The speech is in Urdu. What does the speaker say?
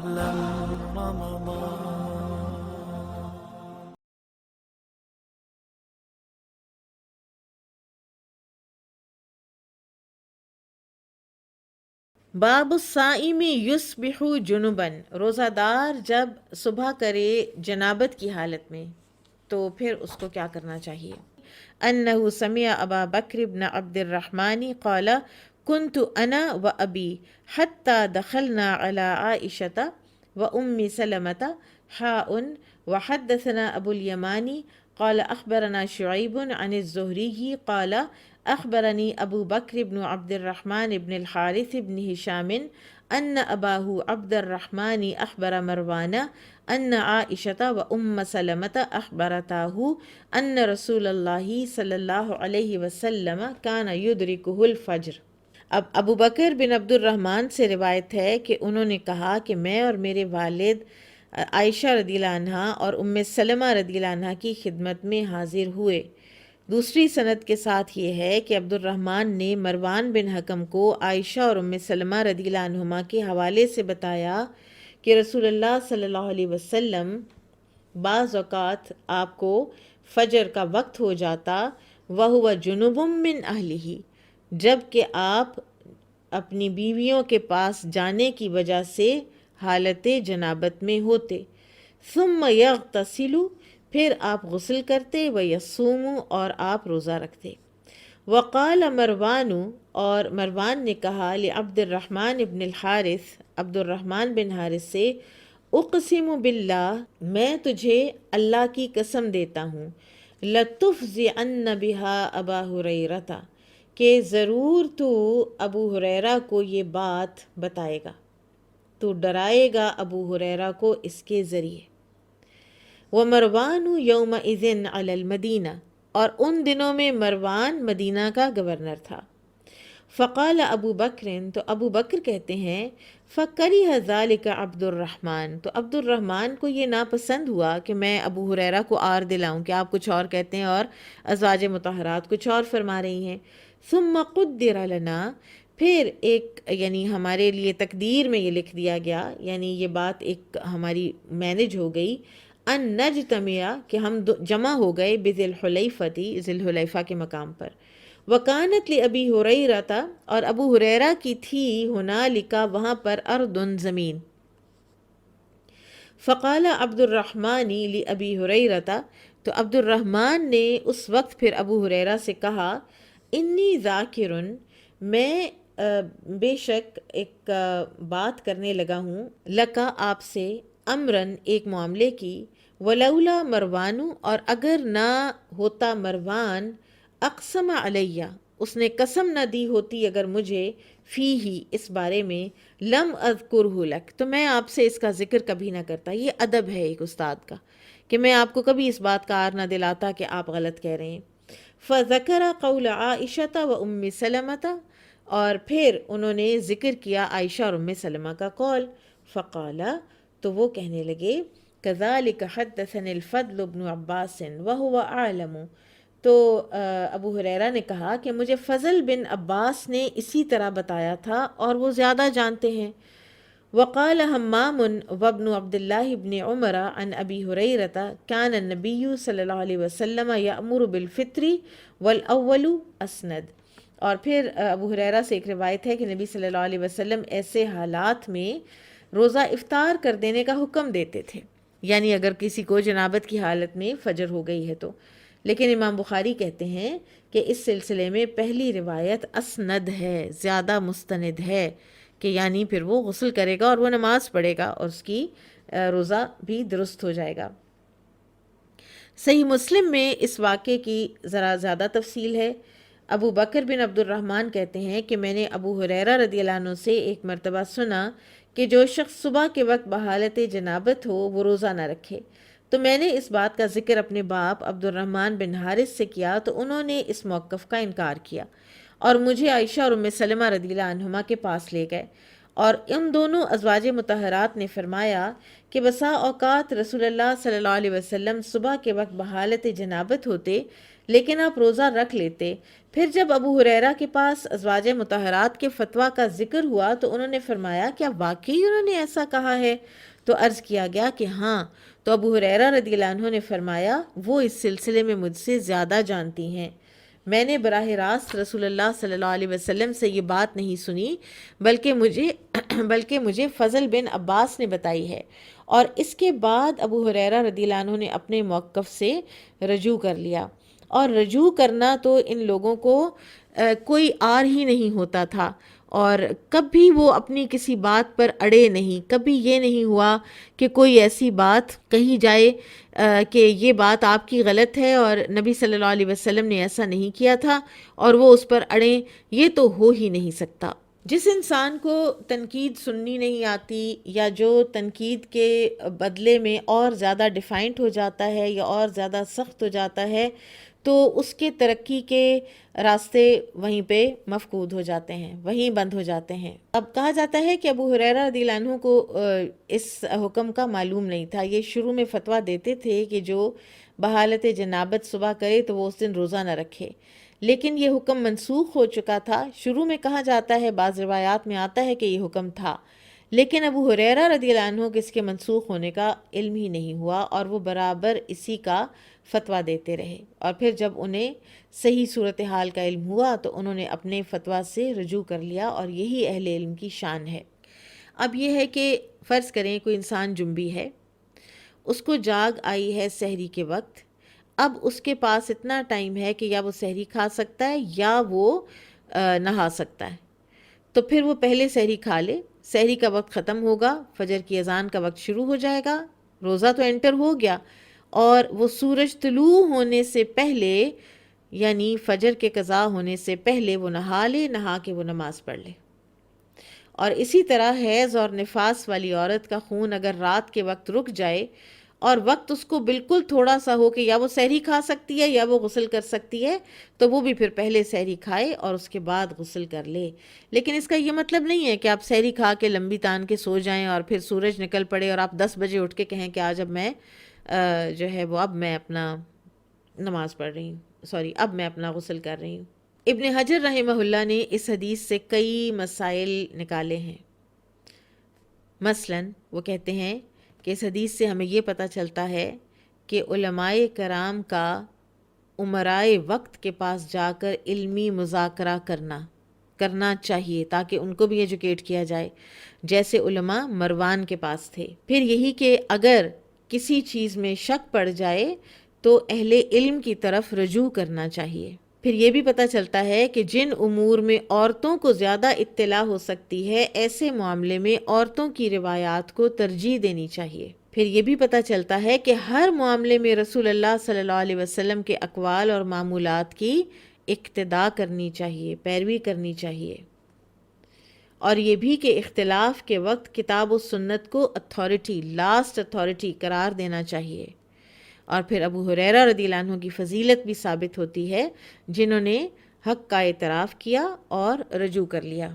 أهلا رمضان. باب الصائم یصبح جنبن، روزہ دار جب صبح کرے جنابت کی حالت میں تو پھر اس کو کیا کرنا چاہیے؟ انہ سمع ابا بکر بن عبد الرحمن قال كنت انا وابی حتى دخلنا على عائشة وام سلمة حاء وحدثنا ابو اليماني قال اخبرنا شعيب عن الزهري قال اخبرني ابو بکر بن عبد الرحمن بن الحارث بن هشام ان اباه عبد الرحمن اخبر مروان ان عائشة وام سلمة اخبرتاه ان رسول اللہ صلی اللہ علیہ وسلم کان یدرکہ الفجر۔ اب ابو بکر بن عبد الرحمن سے روایت ہے کہ انہوں نے کہا کہ میں اور میرے والد عائشہ رضی اللہ عنہ اور ام سلمہ رضی اللہ عنہ کی خدمت میں حاضر ہوئے۔ دوسری سند کے ساتھ یہ ہے کہ عبد الرحمن نے مروان بن حکم کو عائشہ اور ام سلمہ رضی اللہ عنہما کے حوالے سے بتایا کہ رسول اللہ صلی اللہ علیہ وسلم بعض اوقات آپ کو فجر کا وقت ہو جاتا وَهُوَ جُنُبٌ مِّنْ أَهْلِهِ، جب کہ آپ اپنی بیویوں کے پاس جانے کی وجہ سے حالت جنابت میں ہوتے۔ ثُمَّ يَغْتَسِلُ، پھر آپ غسل کرتے، وَيَصُومُ، اور آپ روزہ رکھتے۔ وقال مروان، اور مروان نے کہا لعبد الرحمن بن الحارث، عبد الرحمن بن حارث سے، اقسم باللہ، میں تجھے اللہ کی قسم دیتا ہوں، لتفزعن بها ابا ہریرہ، کہ ضرور تو ابو ہریرہ کو یہ بات بتائے گا، تو ڈرائے گا ابو ہریرہ کو اس کے ذریعے۔ ومروان یومئذ علی المدینہ، اور ان دنوں میں مروان مدینہ کا گورنر تھا۔ فقال ابو بکر، تو ابو بکر کہتے ہیں، فکریہ ذالک عبد الرحمن، تو عبد الرحمن کو یہ ناپسند ہوا کہ میں ابو ہریرہ کو آر دلاؤں کہ آپ کچھ اور کہتے ہیں اور ازواج مطہرات کچھ اور فرما رہی ہیں۔ ثم قدر لنا، پھر ایک یعنی ہمارے لیے تقدیر میں یہ لکھ دیا گیا، یعنی یہ بات ایک ہماری مینج ہو گئی، ان نجتمع، کہ ہم جمع ہو گئے، بذی الحلیفۃ، ذی الحلیفہ کے مقام پر۔ وکانت لابی ہریرہ، اور ابو ہریرہ کی تھی ہنالک، وہاں پر، اردن، زمین۔ فقال عبد الرحمن لابی ہریرہ، تو عبد الرحمن نے اس وقت پھر ابو ہریرہ سے کہا، انی ذاکر، میں بے شک ایک بات کرنے لگا ہوں، لکا، آپ سے، امرن، ایک معاملے کی، ولولا مروان، اور اگر نہ ہوتا مروان، اقسم علیہ، اس نے قسم نہ دی ہوتی اگر مجھے، فیہ، اس بارے میں، لم اذکرہ لک، تو میں آپ سے اس کا ذکر کبھی نہ کرتا۔ یہ ادب ہے ایک استاد کا کہ میں آپ کو کبھی اس بات کا عار نہ دلاتا کہ آپ غلط کہہ رہے ہیں۔ فذکر قول عائشہ و ام سلمہ، اور پھر انہوں نے ذکر کیا عائشہ اور ام سلمہ کا قول۔ فقال، تو وہ کہنے لگے، کذالک حدثنی الفضل بن عباس وہو اعلم، تو ابو ہریرہ نے کہا کہ مجھے فضل بن عباس نے اسی طرح بتایا تھا اور وہ زیادہ جانتے ہیں۔ وقال حمام وابن عبد اللہ بن عمر عن ابی ہریرہ کان النبی صلی اللہ علیہ وسلم یأمر بالفطر والاول اسند، اور پھر ابو ہریرہ سے ایک روایت ہے کہ نبی صلی اللہ علیہ وسلم ایسے حالات میں روزہ افطار کر دینے کا حکم دیتے تھے، یعنی اگر کسی کو جنابت کی حالت میں فجر ہو گئی ہے تو۔ لیکن امام بخاری کہتے ہیں کہ اس سلسلے میں پہلی روایت اسند ہے، زیادہ مستند ہے، کہ یعنی پھر وہ غسل کرے گا اور وہ نماز پڑھے گا اور اس کی روزہ بھی درست ہو جائے گا۔ صحیح مسلم میں اس واقعے کی ذرا زیادہ تفصیل ہے۔ ابو بکر بن عبد الرحمن کہتے ہیں کہ میں نے ابو ہریرہ رضی اللہ عنہ سے ایک مرتبہ سنا کہ جو شخص صبح کے وقت بحالت جنابت ہو وہ روزہ نہ رکھے، تو میں نے اس بات کا ذکر اپنے باپ عبد الرحمن بن حارث سے کیا تو انہوں نے اس موقف کا انکار کیا اور مجھے عائشہ اور ام سلمہ رضی اللہ عنہما کے پاس لے گئے، اور ان دونوں ازواج مطہرات نے فرمایا کہ بسا اوقات رسول اللہ صلی اللہ علیہ وسلم صبح کے وقت بحالت جنابت ہوتے، لیکن آپ روزہ رکھ لیتے۔ پھر جب ابو ہریرہ کے پاس ازواج مطہرات کے فتویٰ کا ذکر ہوا تو انہوں نے فرمایا کیا واقعی انہوں نے ایسا کہا ہے؟ تو عرض کیا گیا کہ ہاں۔ تو ابو ہریرہ رضی اللہ عنہ نے فرمایا وہ اس سلسلے میں مجھ سے زیادہ جانتی ہیں، میں نے براہ راست رسول اللہ صلی اللہ علیہ وسلم سے یہ بات نہیں سنی، بلکہ مجھے فضل بن عباس نے بتائی ہے۔ اور اس کے بعد ابو ہریرہ رضی اللہ عنہ نے اپنے موقف سے رجوع کر لیا، اور رجوع کرنا تو ان لوگوں کو کوئی آر ہی نہیں ہوتا تھا، اور کبھی وہ اپنی کسی بات پر اڑے نہیں۔ کبھی یہ نہیں ہوا کہ کوئی ایسی بات کہی جائے کہ یہ بات آپ کی غلط ہے اور نبی صلی اللہ علیہ وسلم نے ایسا نہیں کیا تھا اور وہ اس پر اڑیں، یہ تو ہو ہی نہیں سکتا۔ جس انسان کو تنقید سننی نہیں آتی، یا جو تنقید کے بدلے میں اور زیادہ ڈیفائنٹ ہو جاتا ہے یا اور زیادہ سخت ہو جاتا ہے، تو اس کے ترقی کے راستے وہیں پہ مفقود ہو جاتے ہیں، وہیں بند ہو جاتے ہیں۔ اب کہا جاتا ہے کہ ابو ہریرہ رضی اللہ عنہ کو اس حکم کا معلوم نہیں تھا۔ یہ شروع میں فتویٰ دیتے تھے کہ جو بحالت جنابت صبح کرے تو وہ اس دن روزہ نہ رکھے، لیکن یہ حکم منسوخ ہو چکا تھا۔ شروع میں کہا جاتا ہے، بعض روایات میں آتا ہے کہ یہ حکم تھا، لیکن ابو ہریرہ رضی اللہ عنہ کو اس کے منسوخ ہونے کا علم ہی نہیں ہوا، اور وہ برابر اسی کا فتویٰ دیتے رہے۔ اور پھر جب انہیں صحیح صورتحال کا علم ہوا تو انہوں نے اپنے فتویٰ سے رجوع کر لیا، اور یہی اہل علم کی شان ہے۔ اب یہ ہے کہ فرض کریں کوئی انسان جنبی ہے، اس کو جاگ آئی ہے سحری کے وقت، اب اس کے پاس اتنا ٹائم ہے کہ یا وہ سحری کھا سکتا ہے یا وہ نہا سکتا ہے، تو پھر وہ پہلے سحری کھا لے۔ سحری کا وقت ختم ہوگا، فجر کی اذان کا وقت شروع ہو جائے گا، روزہ تو انٹر ہو گیا، اور وہ سورج طلوع ہونے سے پہلے یعنی فجر کے قضا ہونے سے پہلے وہ نہا لے، نہا کے وہ نماز پڑھ لے۔ اور اسی طرح حیض اور نفاس والی عورت کا خون اگر رات کے وقت رک جائے اور وقت اس کو بالکل تھوڑا سا ہو کہ یا وہ سحری کھا سکتی ہے یا وہ غسل کر سکتی ہے، تو وہ بھی پھر پہلے سحری کھائے اور اس کے بعد غسل کر لے۔ لیکن اس کا یہ مطلب نہیں ہے کہ آپ سحری کھا کے لمبی تان کے سو جائیں اور پھر سورج نکل پڑے اور آپ 10 بجے اٹھ کے کہیں کہ آج اب میں جو ہے وہ اب میں اپنا نماز پڑھ رہی ہوں، اب میں اپنا غسل کر رہی ہوں۔ ابن حجر رحمہ اللہ نے اس حدیث سے کئی مسائل نکالے ہیں۔ مثلاً وہ کہتے ہیں کہ اس حدیث سے ہمیں یہ پتہ چلتا ہے کہ علماء کرام کا امرائے وقت کے پاس جا کر علمی مذاکرہ کرنا چاہیے، تاکہ ان کو بھی ایجوکیٹ کیا جائے، جیسے علماء مروان کے پاس تھے۔ پھر یہی کہ اگر کسی چیز میں شک پڑ جائے تو اہل علم کی طرف رجوع کرنا چاہیے۔ پھر یہ بھی پتہ چلتا ہے کہ جن امور میں عورتوں کو زیادہ اطلاع ہو سکتی ہے، ایسے معاملے میں عورتوں کی روایات کو ترجیح دینی چاہیے۔ پھر یہ بھی پتہ چلتا ہے کہ ہر معاملے میں رسول اللہ صلی اللہ علیہ وسلم کے اقوال اور معمولات کی اقتداء کرنی چاہیے، پیروی کرنی چاہیے۔ اور یہ بھی کہ اختلاف کے وقت کتاب و سنت کو اتھارٹی، لاسٹ اتھارٹی قرار دینا چاہیے۔ اور پھر ابو ہریرہ رضی اللہ عنہ کی فضیلت بھی ثابت ہوتی ہے، جنہوں نے حق کا اعتراف کیا اور رجوع کر لیا۔